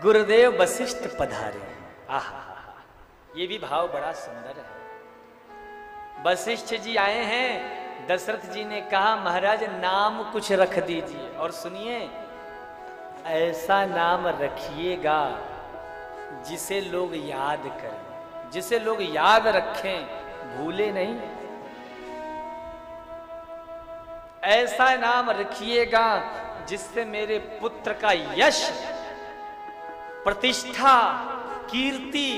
गुरुदेव वशिष्ठ पधारे। आहा, ये भी भाव बड़ा सुंदर है। वशिष्ठ जी आए हैं, दशरथ जी ने कहा महाराज नाम कुछ रख दीजिए, और सुनिए ऐसा नाम रखिएगा जिसे लोग याद करें, जिसे लोग याद रखें, भूले नहीं। ऐसा नाम रखिएगा जिससे मेरे पुत्र का यश, प्रतिष्ठा, कीर्ति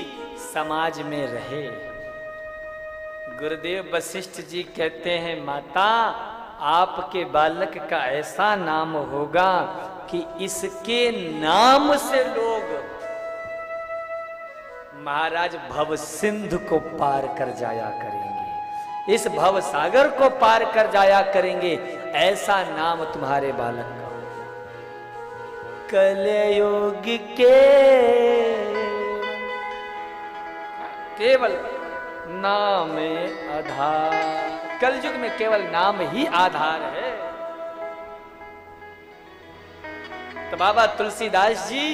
समाज में रहे। गुरुदेव वशिष्ठ जी कहते हैं माता आपके बालक का ऐसा नाम होगा कि इसके नाम से लोग महाराज भव सिंधु को पार कर जाया करेंगे, इस भव सागर को पार कर जाया करेंगे। ऐसा नाम तुम्हारे बालक का। कलयुग के केवल नाम आधार, कलयुग में केवल नाम ही आधार है। तो बाबा तुलसीदास जी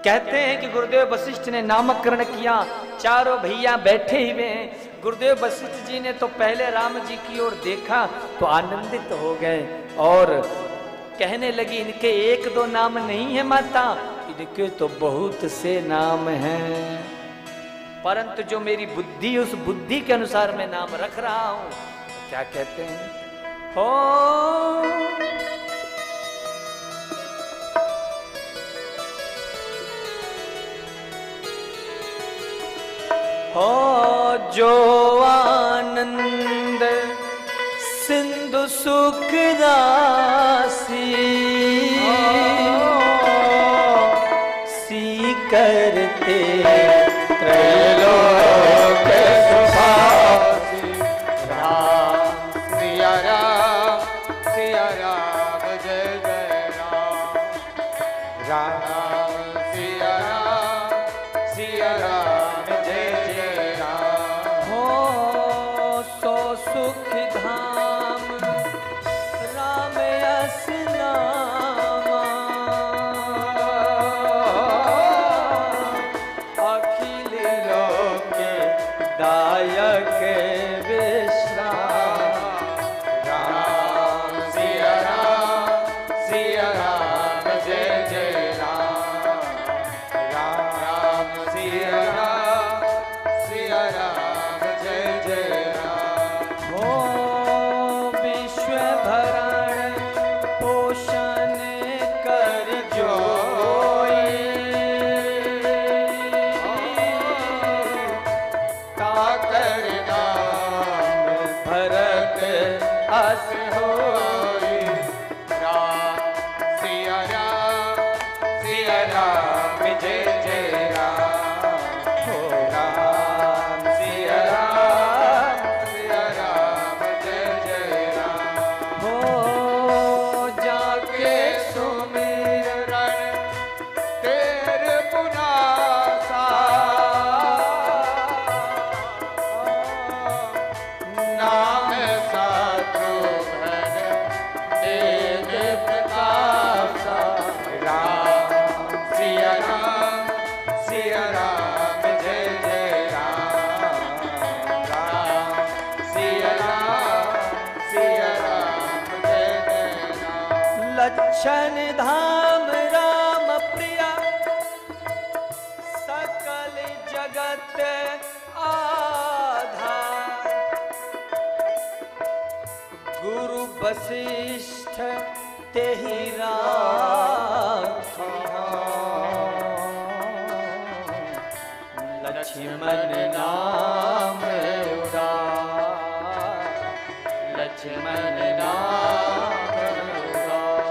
कहते हैं कि गुरुदेव वशिष्ठ ने नामकरण किया, चारों भैया बैठे हुए हैं। गुरुदेव वशिष्ठ जी ने तो पहले राम जी की ओर देखा तो आनंदित हो गए और कहने लगी इनके एक दो नाम नहीं है माता, इनके तो बहुत से नाम हैं, परंतु जो मेरी बुद्धि, उस बुद्धि के अनुसार मैं नाम रख रहा हूं। क्या कहते हैं? हो जो आनंद सिंधु सुख राशि, सी करते त्रैलोक सुभाषी। राम सिया राम, सिया राम जय जय राम, राम सिया राम, सिया राम जय जय राम। हो सो सुख धाम राम यस नामा, अखिल लोक दायक विश्राम। राम सिया राम जय जय राम, राम सिया राम जय जय राम। हो विश्व भरण पोषण कर जोई, ताकर नाम भरत अस होई। राम सिया राम जय जय राम, हो राम सिया राम जय जय राम। हो जाके सुमिरन तेरे पुनासा, नाम शत्रुघ्न तेज प्रतापा। राम सिया राम जय जय राम, राम सिया राम जय जय राम। लक्षण धाम राम प्रिया, सकल जगत आधार। गुरु वशिष्ठ तेहि राखिया, लक्ष्मण नाम उदार, लक्ष्मण नाम उदार।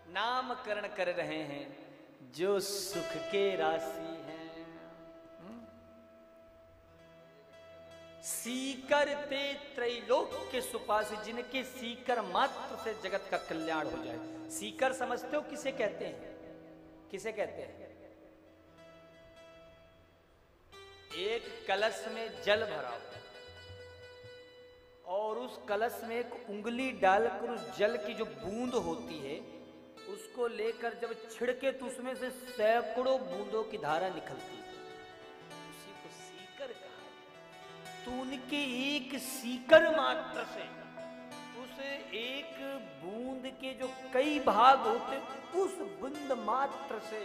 नामकरण कर रहे हैं जो सुख के राशि हैं। सीकर ते त्रैलोक के सुपासी, जिनके सीकर मात्र से जगत का कल्याण हो जाए। सीकर समझते हो किसे कहते हैं? किसे कहते हैं? एक कलश में जल भरा और उस कलश में एक उंगली डालकर उस जल की जो बूंद होती है उसको लेकर जब छिड़के तो उसमें से सैकड़ों बूंदों की धारा निकलती है, उसी को सीकर कहा। तो उनके एक सीकर मात्र से, उस एक बूंद के जो कई भाग होते, उस बूंद मात्र से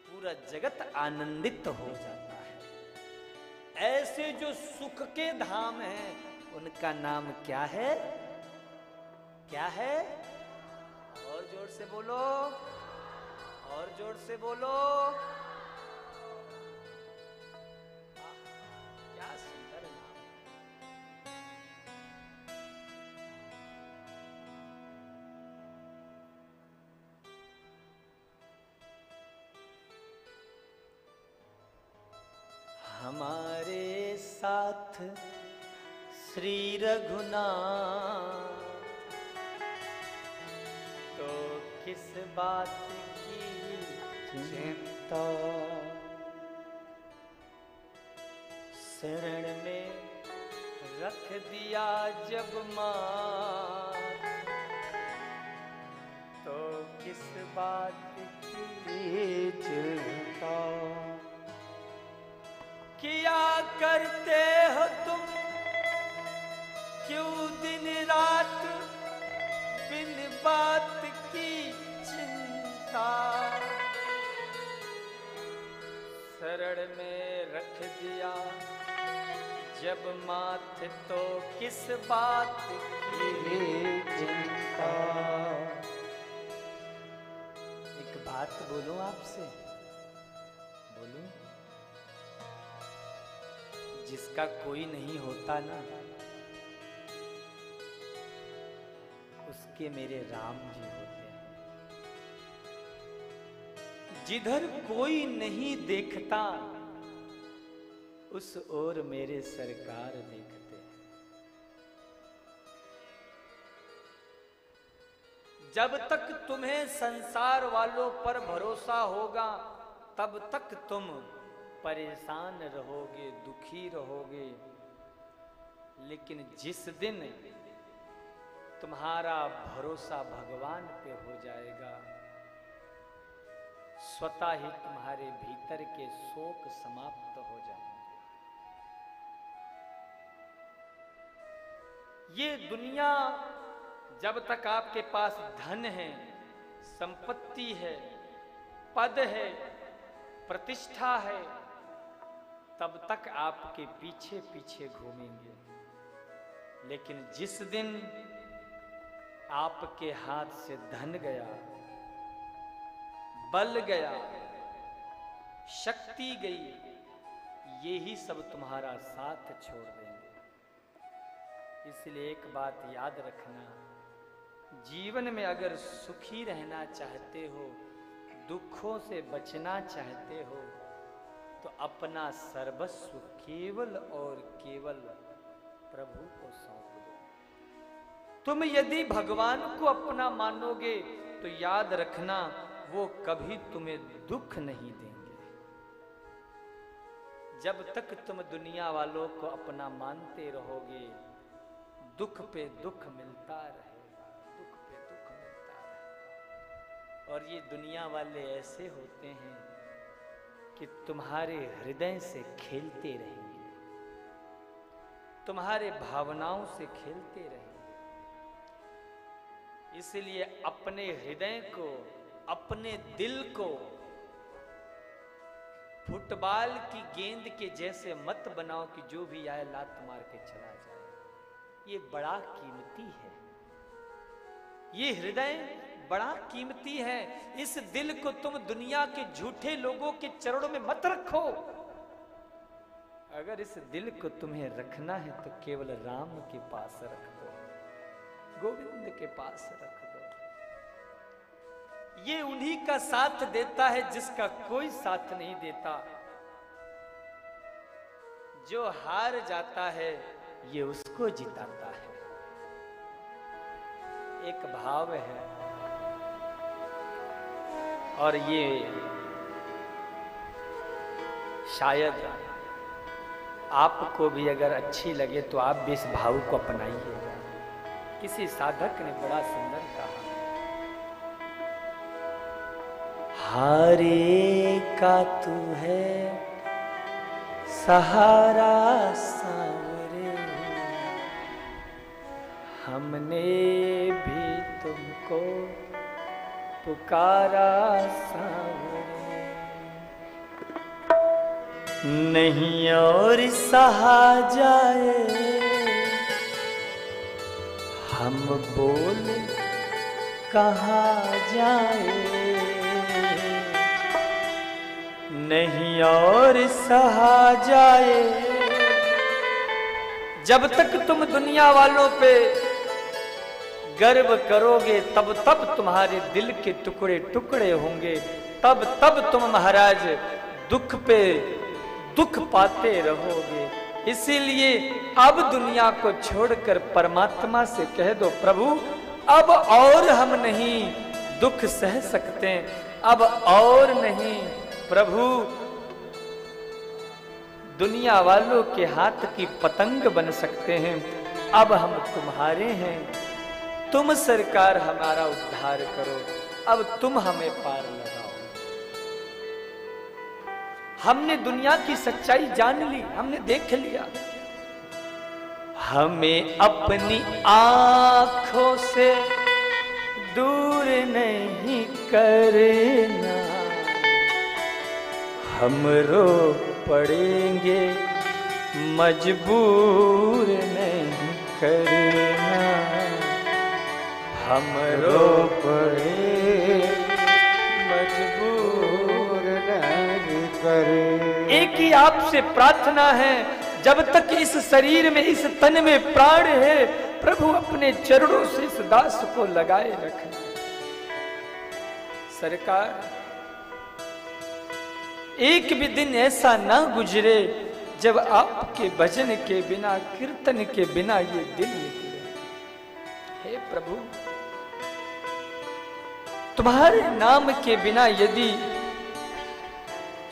पूरा जगत आनंदित हो जाता है। ऐसे जो सुख के धाम हैं, उनका नाम क्या है? क्या है? और जोर से बोलो, और जोर से बोलो। क्या सुंदर नाम। हमारे साथ श्री रघुनाथ, तो किस बात की चिंता, शरण में रख दिया जब मात, तो किस बात की चिंता। किया करते हो तुम क्यों दिन रात बिन बात की चिंता, शरण में रख दिया जब माथ, तो किस बात की चिंता। एक बात बोलूं आपसे, बोलूं? जिसका कोई नहीं होता ना, उसके मेरे राम जी होते हैं। जिधर कोई नहीं देखता, उस ओर मेरे सरकार देखते हैं। जब तक तुम्हें संसार वालों पर भरोसा होगा, तब तक तुम परेशान रहोगे, दुखी रहोगे। लेकिन जिस दिन तुम्हारा भरोसा भगवान पे हो जाएगा, स्वतः ही तुम्हारे भीतर के शोक समाप्त हो जाएंगे। ये दुनिया जब तक आपके पास धन है, संपत्ति है, पद है, प्रतिष्ठा है, तब तक आपके पीछे पीछे घूमेंगे। लेकिन जिस दिन आपके हाथ से धन गया, बल गया, शक्ति गई, ये ही सब तुम्हारा साथ छोड़ देंगे। इसलिए एक बात याद रखना, जीवन में अगर सुखी रहना चाहते हो, दुखों से बचना चाहते हो, तो अपना सर्वस्व केवल और केवल प्रभु को सौंप दो। तुम यदि भगवान को अपना मानोगे तो याद रखना, वो कभी तुम्हें दुख नहीं देंगे। जब तक तुम दुनिया वालों को अपना मानते रहोगे, दुख पे दुख मिलता रहेगा, दुख पे दुख मिलता रहेगा। और ये दुनिया वाले ऐसे होते हैं कि तुम्हारे हृदय से खेलते रहेंगे, तुम्हारे भावनाओं से खेलते रहेंगे। इसलिए अपने हृदय को, अपने दिल को फुटबॉल की गेंद के जैसे मत बनाओ कि जो भी आए लात मार के चला जाए। ये बड़ा कीमती है, ये हृदय बड़ा कीमती है। इस दिल को तुम दुनिया के झूठे लोगों के चरणों में मत रखो। अगर इस दिल को तुम्हें रखना है तो केवल राम के पास रख दो, गोविंद के पास रख दो। ये उन्हीं का साथ देता है जिसका कोई साथ नहीं देता। जो हार जाता है ये उसको जिताता है। एक भाव है और ये शायद आपको भी अगर अच्छी लगे तो आप भी इस भाव को अपनाइएगा। किसी साधक ने बड़ा सुंदर कहा, हारे का तू है सहारा सांवरे, हमने भी तुमको पुकारा सांवरे, नहीं और सहा जाए हम बोल कहाँ जाए, नहीं और सहा जाए। जब तक तुम दुनिया वालों पे गर्व करोगे तब तब तुम्हारे दिल के टुकड़े टुकड़े होंगे, तब तब तुम महाराज दुख पे दुख पाते रहोगे। इसीलिए अब दुनिया को छोड़कर परमात्मा से कह दो, प्रभु अब और हम नहीं दुख सह सकते, अब और नहीं प्रभु दुनिया वालों के हाथ की पतंग बन सकते हैं, अब हम तुम्हारे हैं, तुम सरकार हमारा उद्धार करो, अब तुम हमें पार लगाओ। हमने दुनिया की सच्चाई जान ली, हमने देख लिया, हमें अपनी आंखों से दूर नहीं करना, हम रो पड़ेंगे मजबूर नहीं करना, हम रो पड़े मजबूर नहीं करना। एक ही आपसे प्रार्थना है, जब तक इस शरीर में इस तन में प्राण है, प्रभु अपने चरणों से इस दास को लगाए रखें। सरकार एक भी दिन ऐसा ना गुजरे जब आपके भजन के बिना, कीर्तन के बिना ये दिल निकले। हे प्रभु तुम्हारे नाम के बिना यदि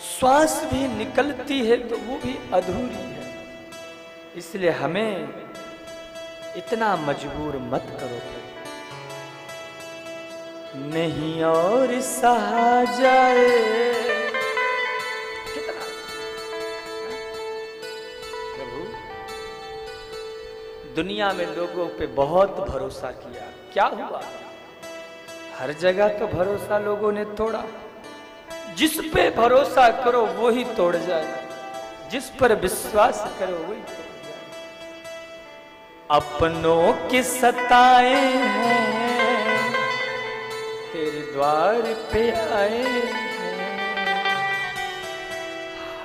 श्वास भी निकलती है तो वो भी अधूरी है, इसलिए हमें इतना मजबूर मत करो प्रभु, नहीं और सहा जाए। कितना प्रभु दुनिया में लोगों पे बहुत भरोसा किया, क्या हुआ? हर जगह तो भरोसा लोगों ने तोड़ा। जिस पे भरोसा करो वो ही तोड़ जाए, जिस पर विश्वास करो वही तोड़ जाए। अपनों के सताए हैं तेरे द्वार पे आए हैं,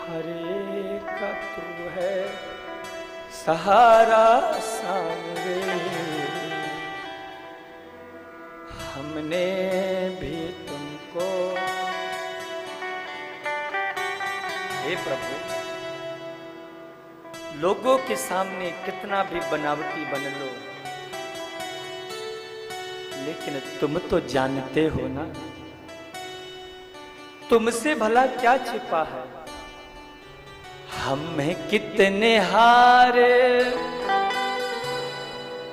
हरे का तू है सहारा सांवरे, हमने भी तुमको। हे प्रभु लोगों के सामने कितना भी बनावटी बन लो, लेकिन तुम तो जानते हो ना तुमसे भला क्या छिपा है। हमें कितने हारे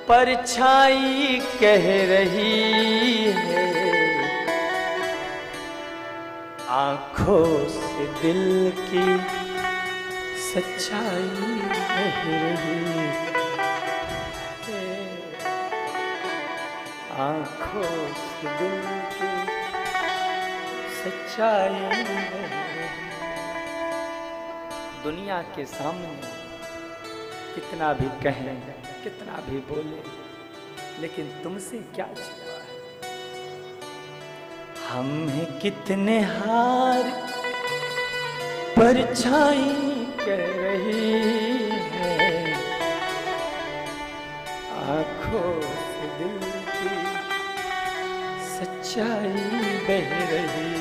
परछाई कह रही है, आंखों से दिल की सच्चाई कह रही है, आंखों से दिल की सच्चाई कह रही। दुनिया के सामने कितना भी कहें, कितना भी बोले, लेकिन तुमसे क्या छिपा है। हमें कितने हार परछाई कह रही है, आंखों से दिल की सच्चाई बह रही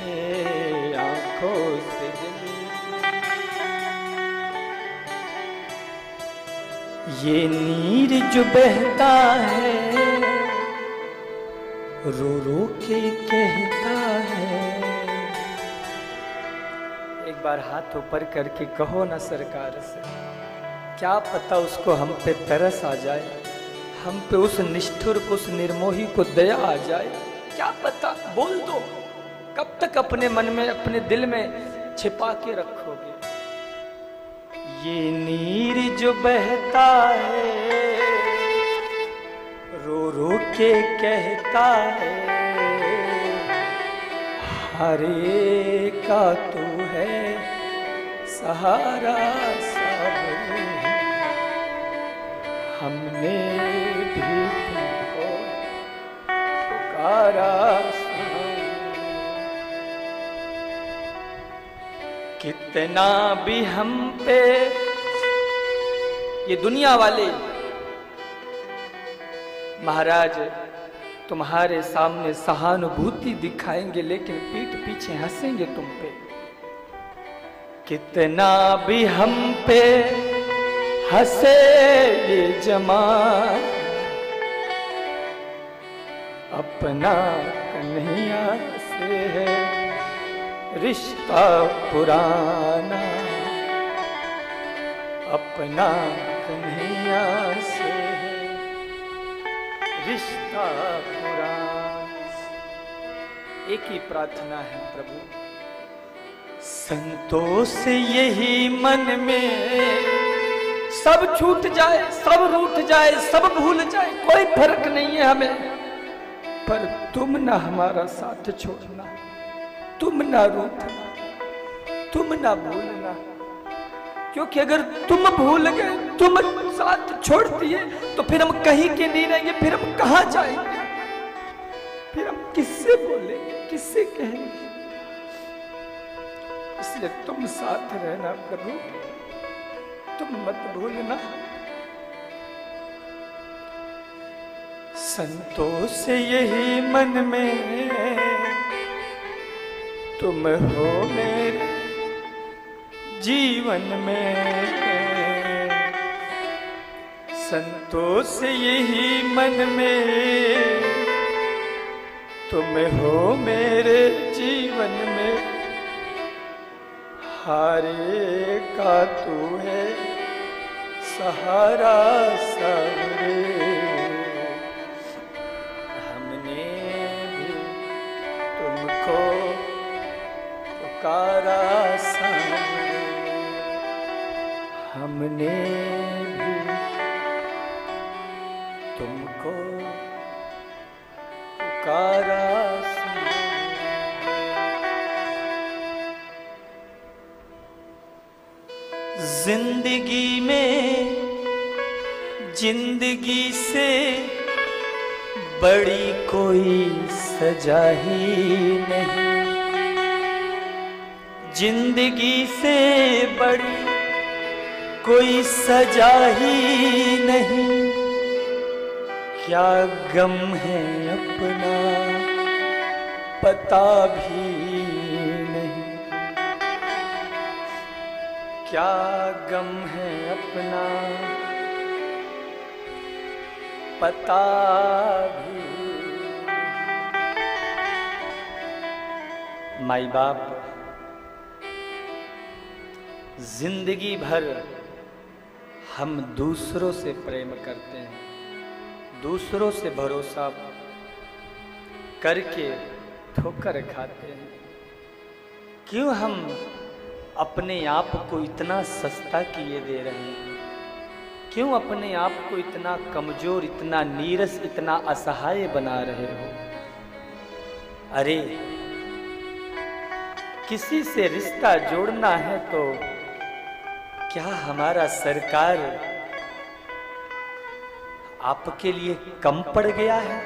है, आंखों से दिल। ये नीर जो बहता है रो रो के कहता है। एक बार हाथ ऊपर करके कहो ना सरकार से, क्या पता उसको हम पे तरस आ जाए, हम पे उस निष्ठुर को, उस निर्मोही को दया आ जाए। क्या पता, बोल दो। कब तक अपने मन में, अपने दिल में छिपा के रखोगे? ये नीर जो बहता है रो रो के कहता है, हरे का तू है सहारा सब, हमने भी तुमको पुकारा। कितना भी हम पे ये दुनिया वाले महाराज तुम्हारे सामने सहानुभूति दिखाएंगे, लेकिन पीठ पीछे हंसेंगे तुम पे। कितना भी हम पे हंसे ये जमाना, अपना कन्हैया से है रिश्ता पुराना, अपना कन्हैया से है रिश्ता पुराना। एक ही प्रार्थना है प्रभु, संतोष यही मन में, सब छूट जाए, सब रूठ जाए, सब भूल जाए, कोई फर्क नहीं है हमें, पर तुम ना हमारा साथ छोड़ना, तुम ना रूठना, तुम ना भूलना। क्योंकि अगर तुम भूल गए, तुम साथ छोड़ दिए, तो फिर हम कहीं के नहीं रहेंगे, फिर हम कहां जाएंगे, फिर हम किससे बोलेंगे, किससे कहेंगे। इसलिए तुम साथ रहना प्रभु, तुम मत भूलना। संतोष यही मन में, तुम हो मेरे जीवन में, संतोष यही मन में, तुम हो मेरे जीवन में, हारे का तू है सहारा सबरे, हमने भी तुमको पुकारा सामने, हमने भी तुमको पुकारा सामने। जिंदगी में जिंदगी से बड़ी कोई सजा ही नहीं, जिंदगी से बड़ी कोई सजा ही नहीं, क्या गम है अपना पता भी नहीं, क्या गम है अपना पता भी। माई बाप जिंदगी भर हम दूसरों से प्रेम करते हैं, दूसरों से भरोसा करके ठोकर खाते हैं। क्यों हम अपने आप को इतना सस्ता किए दे रहे हैं? क्यों अपने आप को इतना कमजोर, इतना नीरस, इतना असहाय बना रहे हो? अरे किसी से रिश्ता जोड़ना है तो क्या हमारा सरकार आपके लिए कम पड़ गया है?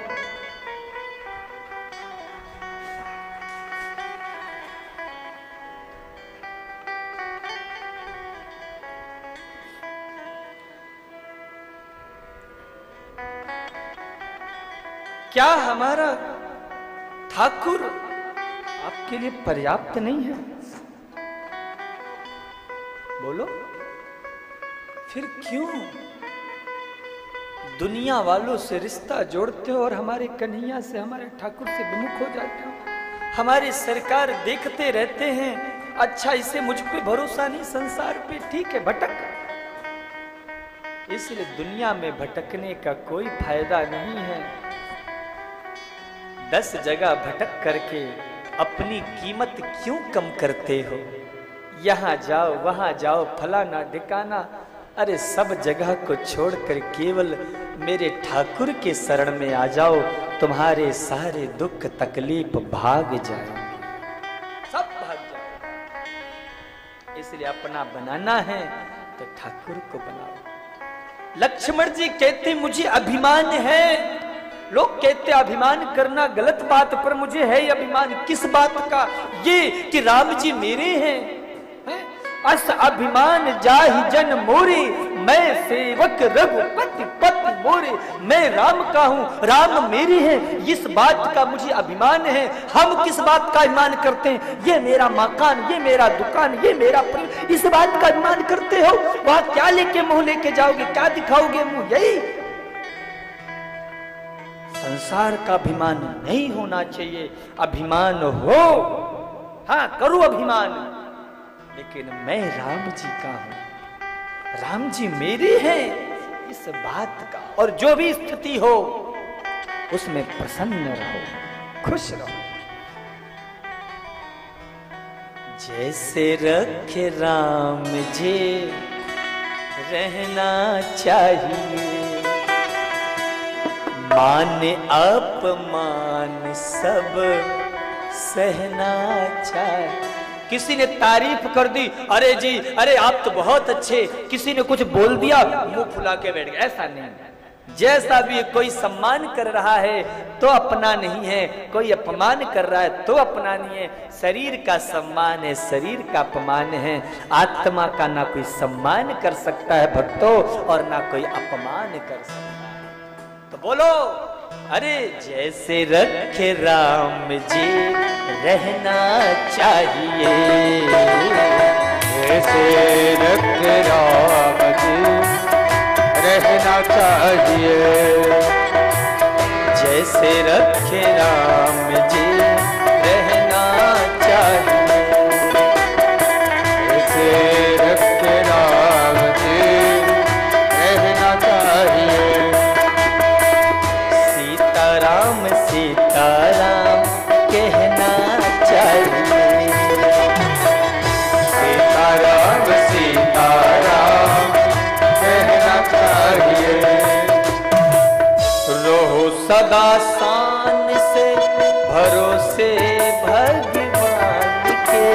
क्या हमारा ठाकुर आपके लिए पर्याप्त नहीं है? बोलो, फिर क्यों दुनिया वालों से रिश्ता जोड़ते हो और हमारे कन्हैया से, हमारे ठाकुर से विमुख हो जाते हो? हमारी सरकार देखते रहते हैं, अच्छा इसे मुझ पे भरोसा नहीं, संसार पे ठीक है भटक। इसलिए दुनिया में भटकने का कोई फायदा नहीं है। 10 जगह भटक करके अपनी कीमत क्यों कम करते हो? यहाँ जाओ वहाँ जाओ फलाना ठिकाना, अरे सब जगह को छोड़कर केवल मेरे ठाकुर के शरण में आ जाओ, तुम्हारे सारे दुख तकलीफ भाग जाएंगे, सब भाग जाए। इसलिए अपना बनाना है तो ठाकुर को बनाओ। लक्ष्मण जी कहते मुझे अभिमान है। लोग कहते अभिमान करना गलत बात, पर मुझे है अभिमान। किस बात का? ये कि राम जी मेरे हैं। अस अभिमान जाहि जन मोरे, मैं सेवक रघुपति पति मोरे। मैं राम का हूं, राम मेरे हैं, इस बात का मुझे अभिमान है। हम किस बात का अभिमान करते हैं? ये मेरा मकान, ये मेरा दुकान, ये मेरा परिवार, इस बात का अभिमान करते हो? वहां क्या लेके मुंह लेके जाओगे, क्या दिखाओगे मुंह? यही संसार का अभिमान नहीं होना चाहिए। अभिमान हो, हाँ करो अभिमान, लेकिन मैं राम जी का हूं, राम जी मेरे हैं, इस बात का। और जो भी स्थिति हो उसमें प्रसन्न रहो, खुश रहो। जैसे रखे राम जी रहना चाहिए, मान अपमान सब सहना चाहिए। किसी ने तारीफ कर दी, अरे जी अरे आप तो बहुत अच्छे, किसी ने कुछ बोल दिया मुंह फुला के बैठ गए, ऐसा नहीं। जैसा भी कोई सम्मान कर रहा है तो अपना नहीं है, कोई अपमान कर रहा है तो अपना नहीं है। शरीर का सम्मान है, शरीर का अपमान है। आत्मा का ना कोई सम्मान कर सकता है भक्तों, और ना कोई अपमान कर सकता है। तो बोलो, अरे जैसे रखे राम जी रहना चाहिए, जैसे रखे राम जी रहना चाहिए, जैसे रखे राम जी रहना चाहिए, जैसे रखे राम जी रहना चाहिए। सीताराम सीताराम कहना चाहिए, सीताराम सीताराम कहना चाहिए। रहो सदा शान से भरोसे भगवान के,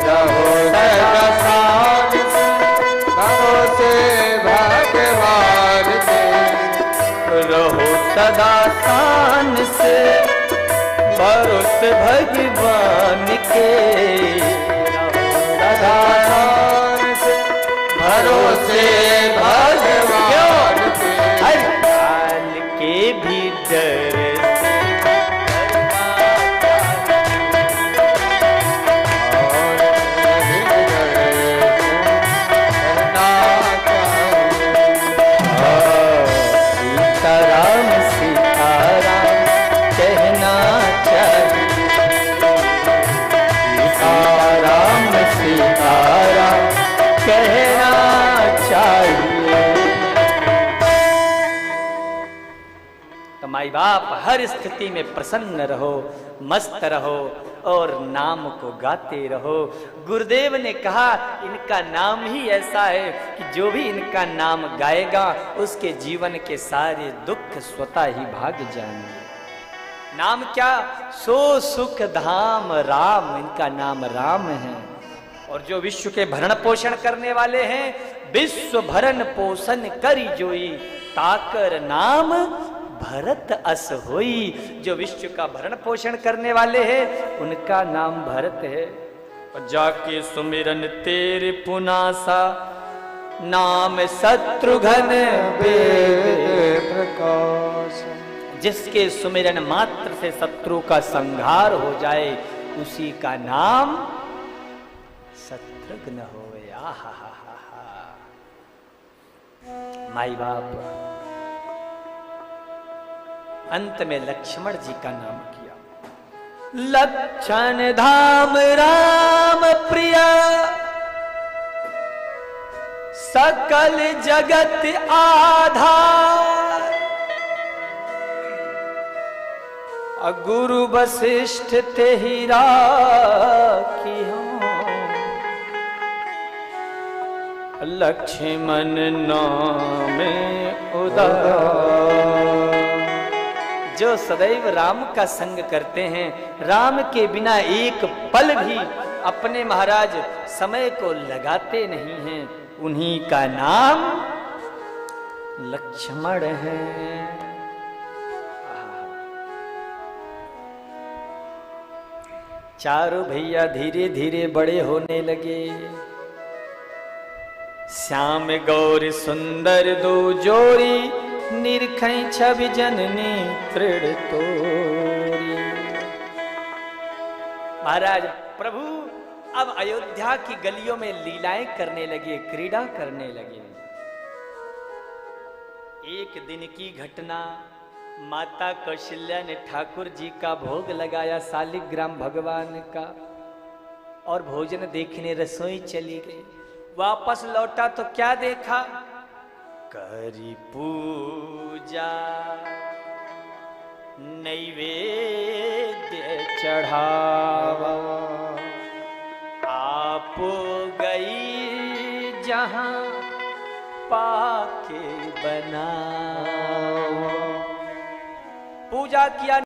रहो सदा शान से भरोसे भगवान के, रहो सदा शान से भरोसे भगवान के, सदा शान से भरोसे भगवान के। हर काल के भी डर से सीताराम सीताराम कहना चाहिए, सीताराम सीताराम कहना चाहिए। तो माई बाप हर स्थिति में प्रसन्न रहो, मस्त रहो और नाम को गाते रहो। गुरुदेव ने कहा इनका नाम ही ऐसा है कि जो भी इनका नाम गाएगा उसके जीवन के सारे दुख स्वतः ही भाग जाएंगे। नाम क्या? सो सुख धाम राम, इनका नाम राम है। और जो विश्व के भरण पोषण करने वाले हैं, विश्व भरण पोषण करी जोई, ताकर नाम भरत अस होई। जो विश्व का भरण पोषण करने वाले हैं उनका नाम भरत है। और जाके सुमिरन तेरे पुनासा, नाम शत्रुघ्न वेद प्रकाश। जिसके सुमिरन मात्र से शत्रु का संहार हो जाए उसी का नाम शत्रुघ्न होवे। आहा हा हा हा। माई बाप अंत में लक्ष्मण जी का नाम किया। लक्षण धाम राम प्रिया, सकल जगत आधार। गुरु वशिष्ठ ते ही राखी हो, लक्ष्मण नाम उदार। जो सदैव राम का संग करते हैं, राम के बिना एक पल भी अपने महाराज समय को लगाते नहीं हैं, उन्हीं का नाम लक्ष्मण है। चारों भैया धीरे धीरे बड़े होने लगे। श्याम गौर सुंदर दो जोड़ी, निरखई छवि जननी तृण तोरी। महाराज प्रभु अब अयोध्या की गलियों में लीलाएं करने लगे, क्रीड़ा करने लगे। एक दिन की घटना, माता कौशल्या ने ठाकुर जी का भोग लगाया शालिग्राम भगवान का, और भोजन देखने रसोई चली गई। वापस लौटा तो क्या देखा, करी पूजा नैवेद्य चढ़ावा, आप गई जहां पाके बनाओ। पूजा किया